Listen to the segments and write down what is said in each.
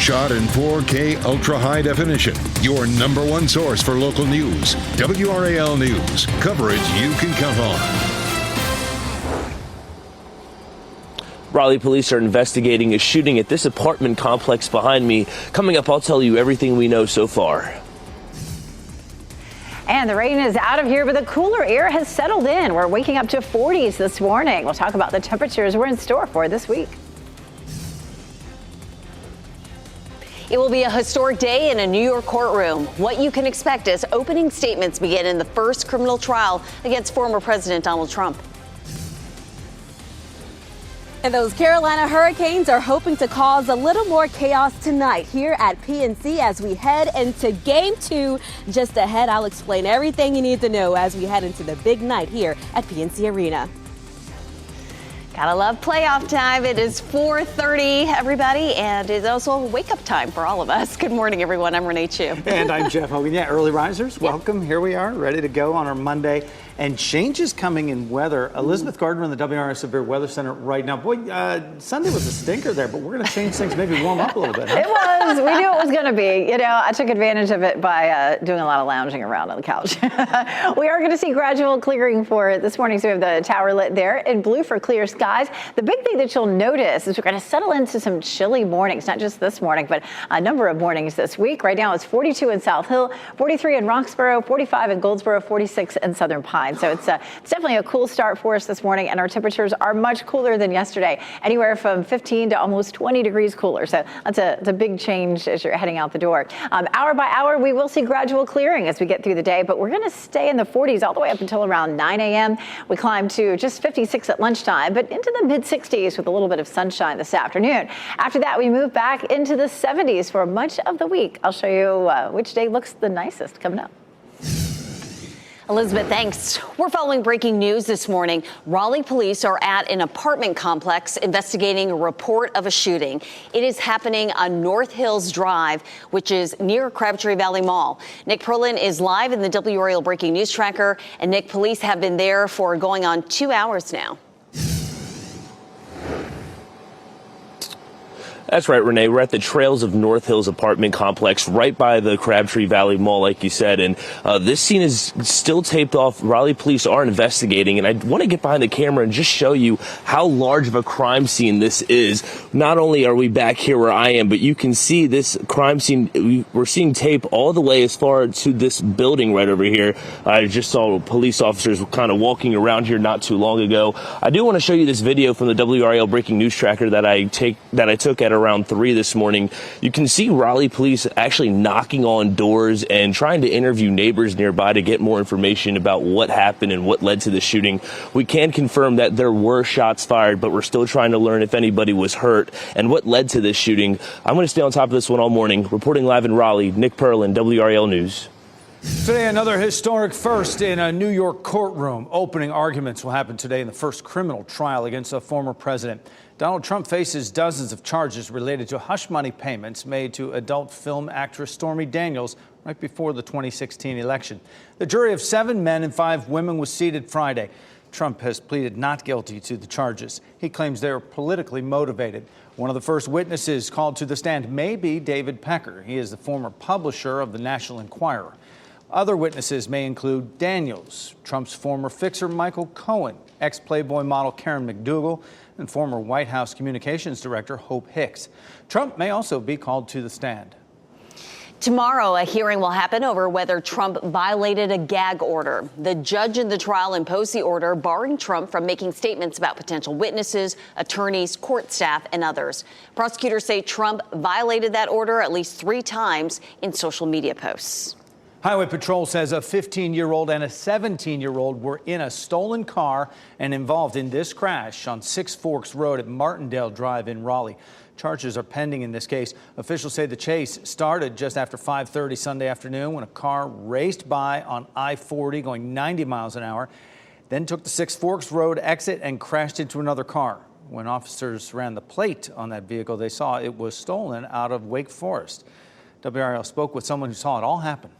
Shot in 4K ultra high definition. Your number one source for local news. WRAL News. Coverage you can count on. Raleigh police are investigating a shooting at this apartment complex behind me. Coming up, I'll tell you everything we know so far. And the rain is out of here, but the cooler air has settled in. We're waking up to 40s this morning. We'll talk about the temperatures we're in store for this week. It will be a historic day in a New York courtroom. What you can expect as opening statements begin in the first criminal trial against former President Donald Trump. And those Carolina Hurricanes are hoping to cause a little more chaos tonight here at PNC as we head into Game 2. Just ahead, I'll explain everything you need to know as we head into the big night here at PNC Arena. Gotta love playoff time. It is 4:30, everybody, and it's also wake-up time for all of us. Good morning, everyone. I'm Renee Chu. And I'm Jeff Hogan. Yeah, early risers, welcome. Here we are, ready to go on our Monday. And changes coming in weather. Elizabeth Gardner in the WRAL Severe Weather Center right now. Boy, Sunday was a stinker there, but we're going to change things, maybe warm up a little bit. Huh? It was. We knew it was going to be. You know, I took advantage of it by doing a lot of lounging around on the couch. We are going to see gradual clearing for this morning. So we have the tower lit there in blue for clear skies. The big thing that you'll notice is we're going to settle into some chilly mornings, not just this morning, but a number of mornings this week. Right now it's 42 in South Hill, 43 in Roxborough, 45 in Goldsboro, 46 in Southern Pine. So it's definitely a cool start for us this morning, and our temperatures are much cooler than yesterday, anywhere from 15 to almost 20 degrees cooler. So that's a big change as you're heading out the door. Hour by hour, we will see gradual clearing as we get through the day, but we're going to stay in the 40s all the way up until around 9 a.m. We climb to just 56 at lunchtime, but into the mid-60s with a little bit of sunshine this afternoon. After that, we move back into the 70s for much of the week. I'll show you which day looks the nicest coming up. Elizabeth, thanks. We're following breaking news this morning. Raleigh police are at an apartment complex investigating a report of a shooting. It is happening on North Hills Drive, which is near Crabtree Valley Mall. Nick Perlin is live in the WRAL Breaking News Tracker. And Nick, police have been there for going on 2 hours now. That's right, Renee. We're at the Trails of North Hills apartment complex right by the Crabtree Valley Mall, like you said. And this scene is still taped off. Raleigh police are investigating. And I want to get behind the camera and just show you how large of a crime scene this is. Not only are we back here where I am, but you can see this crime scene. We're seeing tape all the way as far to this building right over here. I just saw police officers kind of walking around here not too long ago. I do want to show you this video from the WRAL Breaking News Tracker that I took at around 3 this morning. You can see Raleigh police actually knocking on doors and trying to interview neighbors nearby to get more information about what happened and what led to the shooting. We can confirm that there were shots fired, but we're still trying to learn if anybody was hurt and what led to this shooting. I'm going to stay on top of this one all morning. Reporting live in Raleigh, Nick Perlin, WRAL News. Today, another historic first in a New York courtroom. Opening arguments will happen today in the first criminal trial against a former president. Donald Trump faces dozens of charges related to hush money payments made to adult film actress Stormy Daniels right before the 2016 election. The jury of 7 men and 5 women was seated Friday. Trump has pleaded not guilty to the charges. He claims they are politically motivated. One of the first witnesses called to the stand may be David Pecker. He is the former publisher of the National Enquirer. Other witnesses may include Daniels, Trump's former fixer Michael Cohen, ex-Playboy model Karen McDougal, and former White House Communications Director Hope Hicks. Trump may also be called to the stand. Tomorrow, a hearing will happen over whether Trump violated a gag order. The judge in the trial imposed the order barring Trump from making statements about potential witnesses, attorneys, court staff, and others. Prosecutors say Trump violated that order at least 3 times in social media posts. Highway Patrol says a 15-year-old and a 17-year-old were in a stolen car and involved in this crash on Six Forks Road at Martindale Drive in Raleigh. Charges are pending in this case. Officials say the chase started just after 5:30 Sunday afternoon when a car raced by on I-40 going 90 miles an hour, then took the Six Forks Road exit and crashed into another car. When officers ran the plate on that vehicle, they saw it was stolen out of Wake Forest. WRAL spoke with someone who saw it all happen.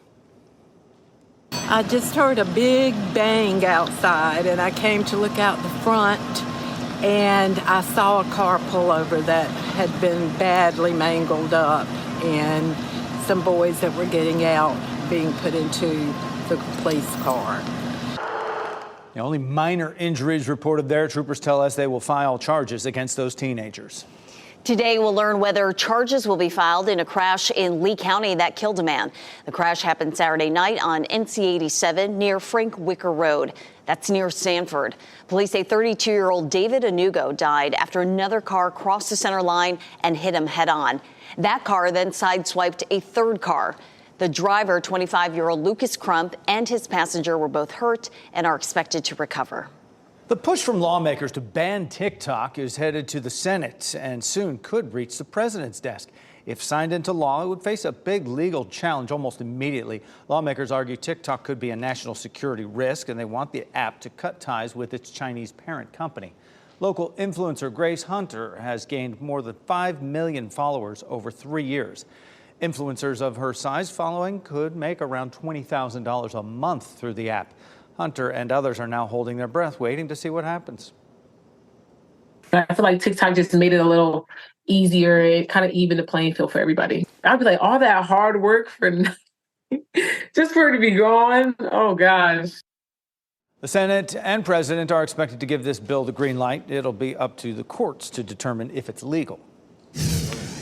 I just heard a big bang outside, and I came to look out the front, and I saw a car pull over that had been badly mangled up, and some boys that were getting out being put into the police car. The only minor injuries reported there. Troopers tell us they will file charges against those teenagers. Today, we'll learn whether charges will be filed in a crash in Lee County that killed a man. The crash happened Saturday night on NC 87 near Frank Wicker Road. That's near Sanford. Police say 32-year-old David Anugo died after another car crossed the center line and hit him head on. That car then sideswiped a third car. The driver, 25-year-old Lucas Crump, and his passenger were both hurt and are expected to recover. The push from lawmakers to ban TikTok is headed to the Senate and soon could reach the president's desk. If signed into law, it would face a big legal challenge almost immediately. Lawmakers argue TikTok could be a national security risk, and they want the app to cut ties with its Chinese parent company. Local influencer Grace Hunter has gained more than 5 million followers over 3 years. Influencers of her size following could make around $20,000 a month through the app. Hunter and others are now holding their breath, waiting to see what happens. I feel like TikTok just made it a little easier. It kind of evened the playing field for everybody. I'd be like, all that hard work for just for it to be gone. Oh, gosh. The Senate and President are expected to give this bill the green light. It'll be up to the courts to determine if it's legal.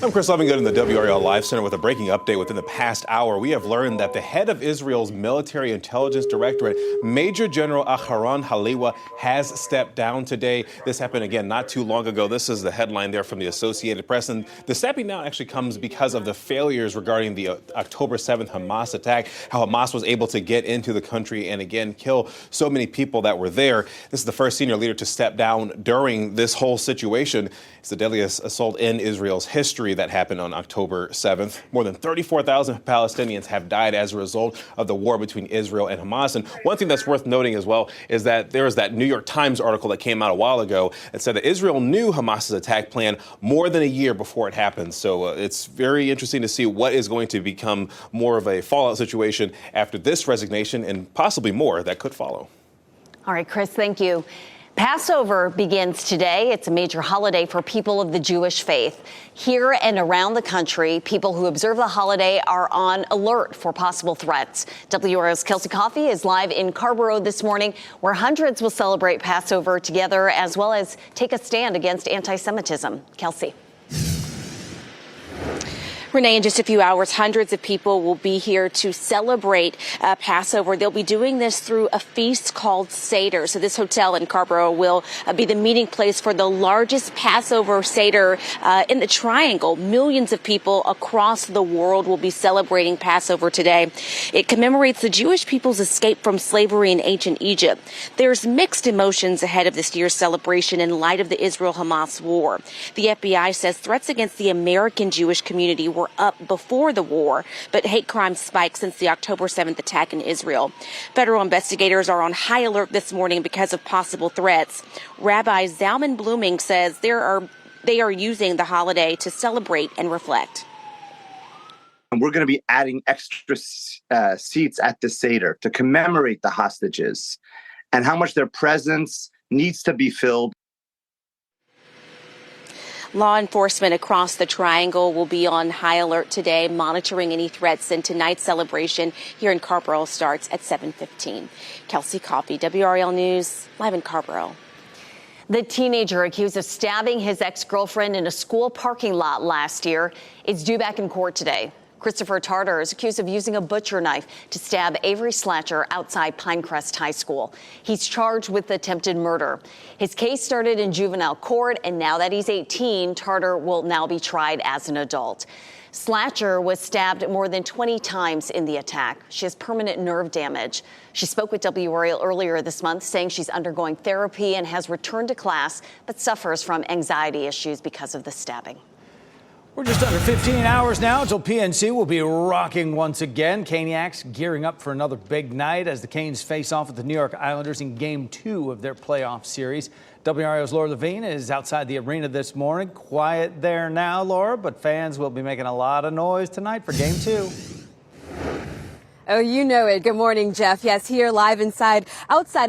I'm Chris Lovingood in the WRAL Live Center with a breaking update. Within the past hour, we have learned that the head of Israel's military intelligence directorate, Major General Aharon Haliwa, has stepped down today. This happened again not too long ago. This is the headline there from the Associated Press. And the stepping down actually comes because of the failures regarding the October 7th Hamas attack, how Hamas was able to get into the country and again kill so many people that were there. This is the first senior leader to step down during this whole situation. It's the deadliest assault in Israel's history that happened on October 7th. More than 34,000 Palestinians have died as a result of the war between Israel and Hamas. And one thing that's worth noting as well is that there was that New York Times article that came out a while ago that said that Israel knew Hamas's attack plan more than a year before it happened. So it's very interesting to see what is going to become more of a fallout situation after this resignation and possibly more that could follow. All right, Chris, thank you. Passover begins today. It's a major holiday for people of the Jewish faith. Here and around the country, people who observe the holiday are on alert for possible threats. WRAL's Kelsey Coffey is live in Carrboro this morning, where hundreds will celebrate Passover together as well as take a stand against anti-Semitism. Kelsey. Renee, in just a few hours, hundreds of people will be here to celebrate Passover. They'll be doing this through a feast called Seder. So this hotel in Carrboro will be the meeting place for the largest Passover Seder in the Triangle. Millions of people across the world will be celebrating Passover today. It commemorates the Jewish people's escape from slavery in ancient Egypt. There's mixed emotions ahead of this year's celebration in light of the Israel-Hamas war. The FBI says threats against the American Jewish community were up before the war, but hate crime spiked since the October 7th attack in Israel. Federal investigators are on high alert this morning because of possible threats. Rabbi Zalman Blooming says they are using the holiday to celebrate and reflect. And we're going to be adding extra seats at the Seder to commemorate the hostages and how much their presence needs to be filled. Law enforcement across the Triangle will be on high alert today, monitoring any threats, and tonight's celebration here in Carrboro starts at 7:15. Kelsey Coffey, WRAL News, live in Carrboro. The teenager accused of stabbing his ex-girlfriend in a school parking lot last year is due back in court today. Christopher Tarter is accused of using a butcher knife to stab Avery Slatcher outside Pinecrest High School. He's charged with attempted murder. His case started in juvenile court, and now that he's 18, Tarter will now be tried as an adult. Slatcher was stabbed more than 20 times in the attack. She has permanent nerve damage. She spoke with WRAL earlier this month, saying she's undergoing therapy and has returned to class, but suffers from anxiety issues because of the stabbing. We're just under 15 hours now until PNC will be rocking once again. Caniacs gearing up for another big night as the Canes face off with the New York Islanders in Game 2 of their playoff series. WRAL's Laura Levine is outside the arena this morning. Quiet there now, Laura, but fans will be making a lot of noise tonight for Game 2. Oh, you know it. Good morning, Jeff. Yes, here live outside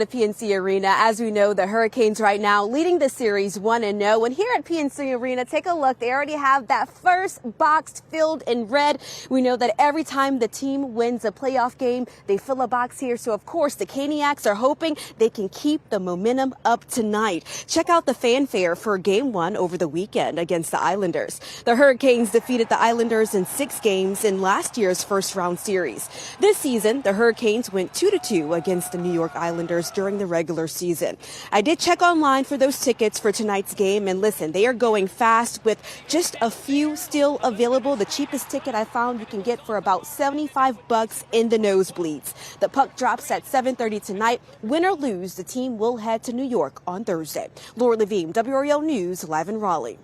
of PNC Arena. As we know, the Hurricanes right now leading the series 1-0. And here at PNC Arena, take a look. They already have that first box filled in red. We know that every time the team wins a playoff game, they fill a box here. So, of course, the Caniacs are hoping they can keep the momentum up tonight. Check out the fanfare for Game 1 over the weekend against the Islanders. The Hurricanes defeated the Islanders in 6 games in last year's first-round series. This season, the Hurricanes went 2-2 against the New York Islanders during the regular season. I did check online for those tickets for tonight's game, and listen, they are going fast with just a few still available. The cheapest ticket I found you can get for about $75 in the nosebleeds. The puck drops at 7:30 tonight. Win or lose, the team will head to New York on Thursday. Laura Levine, WRAL News, live in Raleigh.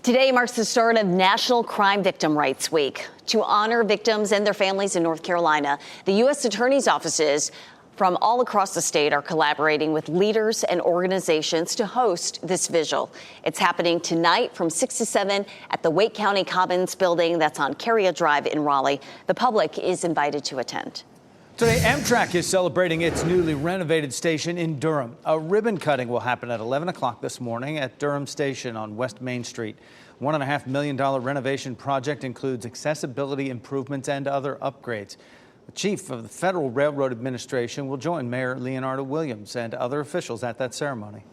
Today marks the start of National Crime Victim Rights Week. To honor victims and their families in North Carolina, the U.S. Attorney's offices from all across the state are collaborating with leaders and organizations to host this vigil. It's happening tonight from 6 to 7 at the Wake County Commons building that's on Carrier Drive in Raleigh. The public is invited to attend. Today, Amtrak is celebrating its newly renovated station in Durham. A ribbon cutting will happen at 11 o'clock this morning at Durham Station on West Main Street. $1.5 million renovation project includes accessibility improvements and other upgrades. The chief of the Federal Railroad Administration will join Mayor Leonardo Williams and other officials at that ceremony.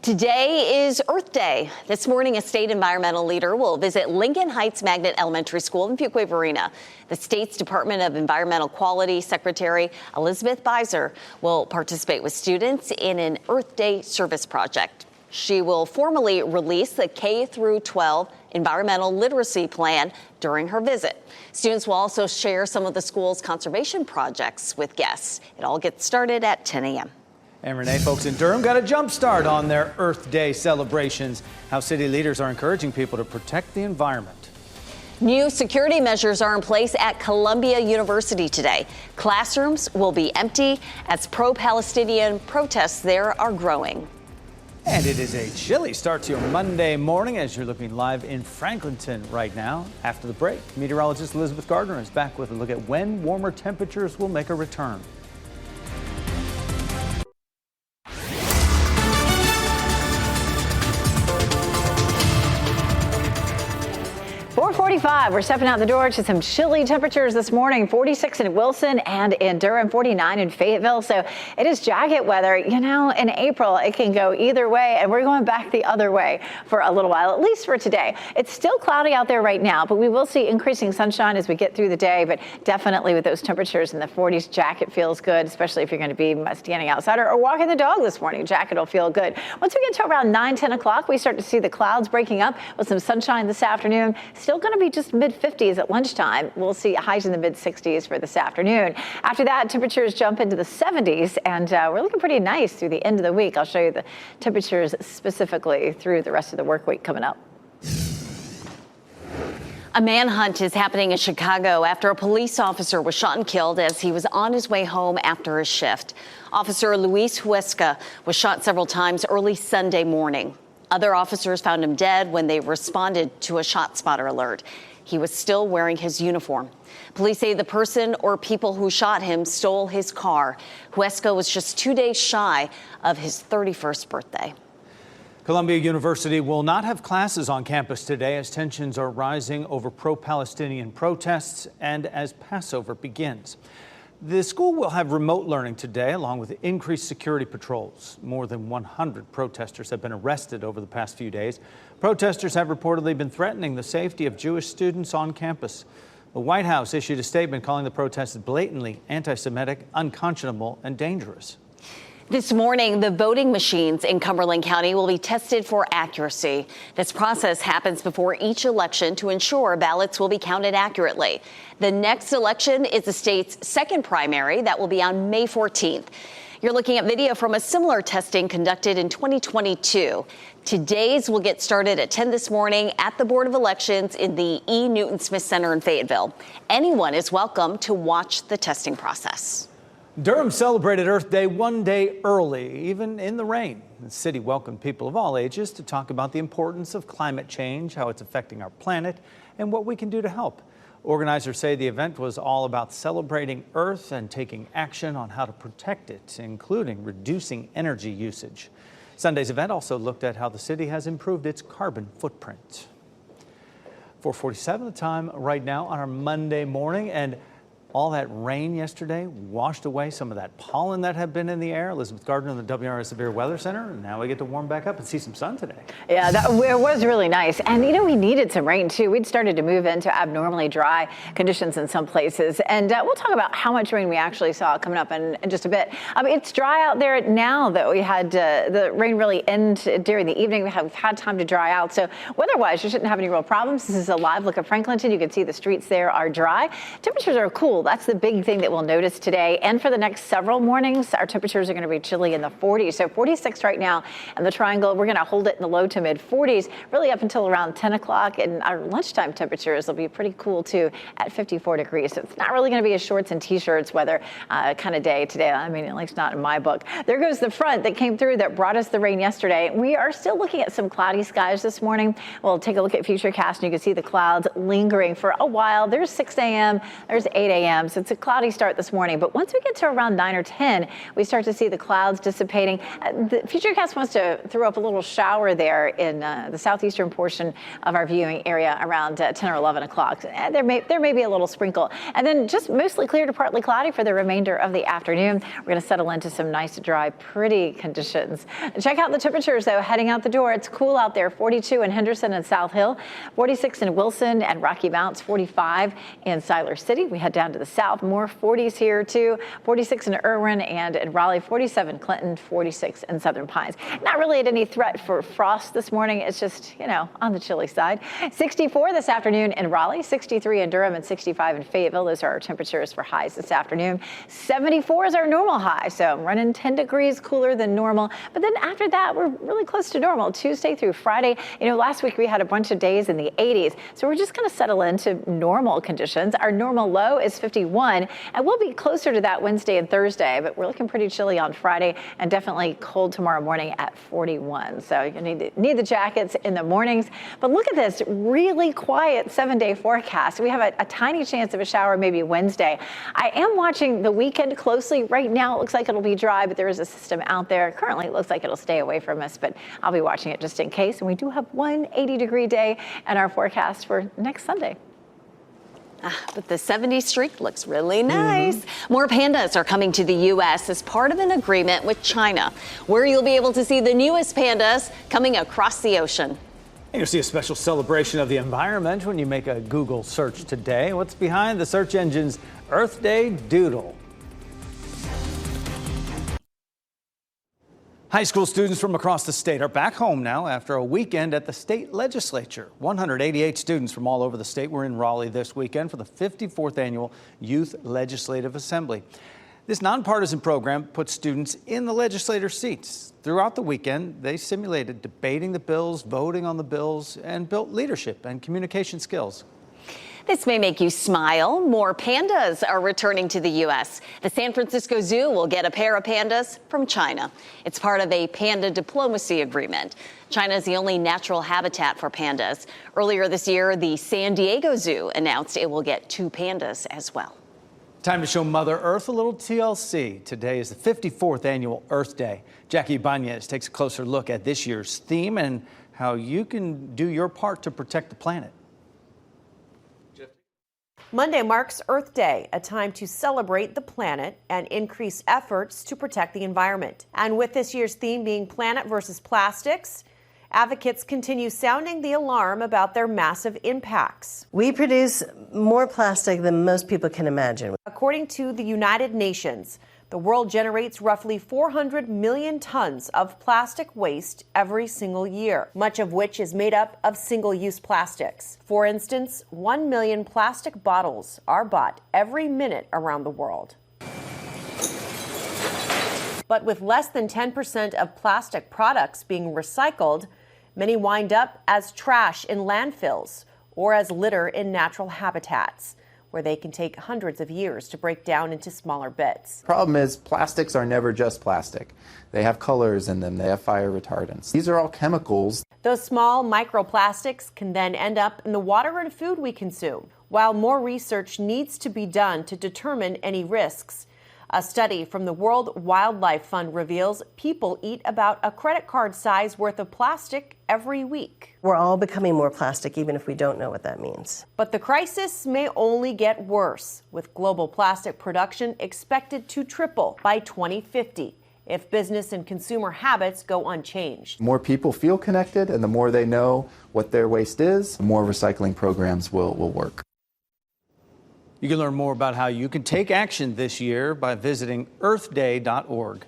Today is Earth Day. This morning, a state environmental leader will visit Lincoln Heights Magnet Elementary School in Fuquay-Varina. The state's Department of Environmental Quality Secretary Elizabeth Beiser will participate with students in an Earth Day service project. She will formally release the K-12 environmental literacy plan during her visit. Students will also share some of the school's conservation projects with guests. It all gets started at 10 a.m. And Renee, folks in Durham got a jump start on their Earth Day celebrations. How city leaders are encouraging people to protect the environment. New security measures are in place at Columbia University today. Classrooms will be empty as pro-Palestinian protests there are growing. And it is a chilly start to your Monday morning as you're looking live in Franklinton right now. After the break, meteorologist Elizabeth Gardner is back with a look at when warmer temperatures will make a return. 4:45. We're stepping out the door to some chilly temperatures this morning. 46 in Wilson and in Durham, 49 in Fayetteville. So it is jacket weather. You know, in April, it can go either way, and we're going back the other way for a little while, at least for today. It's still cloudy out there right now, but we will see increasing sunshine as we get through the day. But definitely with those temperatures in the 40s, jacket feels good, especially if you're going to be standing outside or walking the dog this morning. Jacket will feel good. Once we get to around 9, 10 o'clock, we start to see the clouds breaking up with some sunshine this afternoon. Still going to be just mid-50s at lunchtime. We'll see highs in the mid-60s for this afternoon. After that, temperatures jump into the 70s, and we're looking pretty nice through the end of the week. I'll show you the temperatures specifically through the rest of the work week coming up. A manhunt is happening in Chicago after a police officer was shot and killed as he was on his way home after his shift. Officer Luis Huesca was shot several times early Sunday morning. Other officers found him dead when they responded to a shot spotter alert. He was still wearing his uniform. Police say the person or people who shot him stole his car. Huesca was just 2 days shy of his 31st birthday. Columbia University will not have classes on campus today as tensions are rising over pro-Palestinian protests and as Passover begins. The school will have remote learning today, along with increased security patrols. More than 100 protesters have been arrested over the past few days. Protesters have reportedly been threatening the safety of Jewish students on campus. The White House issued a statement calling the protests blatantly anti-Semitic, unconscionable, and dangerous. This morning, the voting machines in Cumberland County will be tested for accuracy. This process happens before each election to ensure ballots will be counted accurately. The next election is the state's second primary that will be on May 14th. You're looking at video from a similar testing conducted in 2022. Today's will get started at 10 this morning at the Board of Elections in the E. Newton Smith Center in Fayetteville. Anyone is welcome to watch the testing process. Durham celebrated Earth Day 1 day early, even in the rain. The city welcomed people of all ages to talk about the importance of climate change, how it's affecting our planet, and what we can do to help. Organizers say the event was all about celebrating Earth and taking action on how to protect it, including reducing energy usage. Sunday's event also looked at how the city has improved its carbon footprint. 4:47 the time right now on our Monday morning, and all that rain yesterday washed away some of that pollen that had been in the air. Elizabeth Gardner in the WRAL Severe Weather Center, and now we get to warm back up and see some sun today. Yeah, it was really nice. And, we needed some rain, too. We'd started to move into abnormally dry conditions in some places. And we'll talk about how much rain we actually saw coming up in just a bit. It's dry out there now, though. We had the rain really end during the evening. We've had time to dry out. So weather-wise, you shouldn't have any real problems. This is a live look at Franklinton. You can see the streets there are dry. Temperatures are cool. That's the big thing that we'll notice today. And for the next several mornings, our temperatures are going to be chilly in the 40s. So 46 right now in the Triangle. We're going to hold it in the low to mid 40s, really up until around 10 o'clock. And our lunchtime temperatures will be pretty cool, too, at 54 degrees. So it's not really going to be a shorts and T-shirts weather kind of day today. I mean, at least not in my book. There goes the front that came through that brought us the rain yesterday. We are still looking at some cloudy skies this morning. We'll take a look at Futurecast, and you can see the clouds lingering for a while. There's 6 a.m., there's 8 a.m., so it's a cloudy start this morning. But once we get to around 9 or 10, we start to see the clouds dissipating. The Futurecast wants to throw up a little shower there in the southeastern portion of our viewing area around 10 or 11 o'clock. There may be a little sprinkle. And then just mostly clear to partly cloudy for the remainder of the afternoon. We're going to settle into some nice, dry, pretty conditions. Check out the temperatures, though, heading out the door. It's cool out there. 42 in Henderson and South Hill, 46 in Wilson and Rocky Mounts, 45 in Siler City. We head down to the south, more 40s here, too. 46 in Irwin and in Raleigh, 47 Clinton, 46 in Southern Pines. Not really at any threat for frost this morning. It's just, on the chilly side. 64 this afternoon in Raleigh, 63 in Durham, and 65 in Fayetteville. Those are our temperatures for highs this afternoon. 74 is our normal high, so I'm running 10 degrees cooler than normal. But then after that, we're really close to normal. Tuesday through Friday, last week we had a bunch of days in the 80s, so we're just going to settle into normal conditions. Our normal low is 51, and we'll be closer to that Wednesday and Thursday, but we're looking pretty chilly on Friday and definitely cold tomorrow morning at 41. So you need the jackets in the mornings. But look at this really quiet 7-day forecast. We have a tiny chance of a shower maybe Wednesday. I am watching the weekend closely. Right now it looks like it'll be dry, but there is a system out there. Currently it looks like it'll stay away from us, but I'll be watching it just in case. And we do have one 80-degree day in our forecast for next Sunday. But the 70 streak looks really nice. More pandas are coming to the U.S. as part of an agreement with China, where you'll be able to see the newest pandas coming across the ocean. You'll see a special celebration of the environment when you make a Google search today. What's behind the search engine's Earth Day doodle? High school students from across the state are back home now after a weekend at the state legislature. 188 students from all over the state were in Raleigh this weekend for the 54th annual Youth Legislative Assembly. This nonpartisan program puts students in the legislature seats. Throughout the weekend, they simulated debating the bills, voting on the bills, and built leadership and communication skills. This may make you smile. More pandas are returning to the U.S. The San Francisco Zoo will get a pair of pandas from China. It's part of a panda diplomacy agreement. China is the only natural habitat for pandas. Earlier this year, the San Diego Zoo announced it will get 2 pandas as well. Time to show Mother Earth a little TLC. Today is the 54th annual Earth Day. Jackie Ibanez takes a closer look at this year's theme and how you can do your part to protect the planet. Monday marks Earth Day, a time to celebrate the planet and increase efforts to protect the environment. And with this year's theme being Planet versus Plastics, advocates continue sounding the alarm about their massive impacts. We produce more plastic than most people can imagine. According to the United Nations, the world generates roughly 400 million tons of plastic waste every single year, much of which is made up of single-use plastics. For instance, 1 million plastic bottles are bought every minute around the world. But with less than 10% of plastic products being recycled, many wind up as trash in landfills or as litter in natural habitats. where they can take hundreds of years to break down into smaller bits. Problem is, plastics are never just plastic. They have colors in them, they have fire retardants. These are all chemicals. Those small microplastics can then end up in the water and food we consume. While more research needs to be done to determine any risks, a study from the World Wildlife Fund reveals people eat about a credit card size worth of plastic every week. We're all becoming more plastic, even if we don't know what that means. But the crisis may only get worse, with global plastic production expected to triple by 2050 if business and consumer habits go unchanged. The more people feel connected and the more they know what their waste is, the more recycling programs will work. You can learn more about how you can take action this year by visiting earthday.org.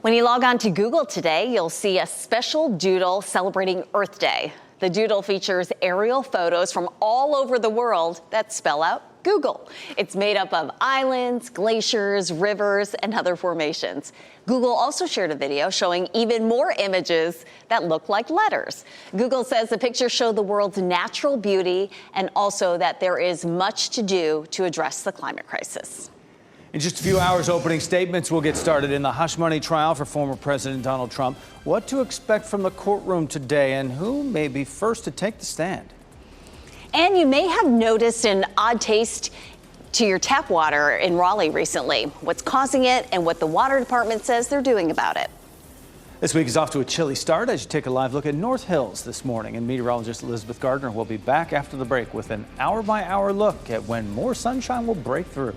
When you log on to Google today, you'll see a special doodle celebrating Earth Day. The doodle features aerial photos from all over the world that spell out Google. It's made up of islands, glaciers, rivers, and other formations. Google also shared a video showing even more images that look like letters. Google says the pictures show the world's natural beauty and also that there is much to do to address the climate crisis. In just a few hours, opening statements will get started in the hush money trial for former President Donald Trump. What to expect from the courtroom today and who may be first to take the stand? And you may have noticed an odd taste to your tap water in Raleigh recently. What's causing it and what the water department says they're doing about it. This week is off to a chilly start as you take a live look at North Hills this morning. And meteorologist Elizabeth Gardner will be back after the break with an hour-by-hour look at when more sunshine will break through.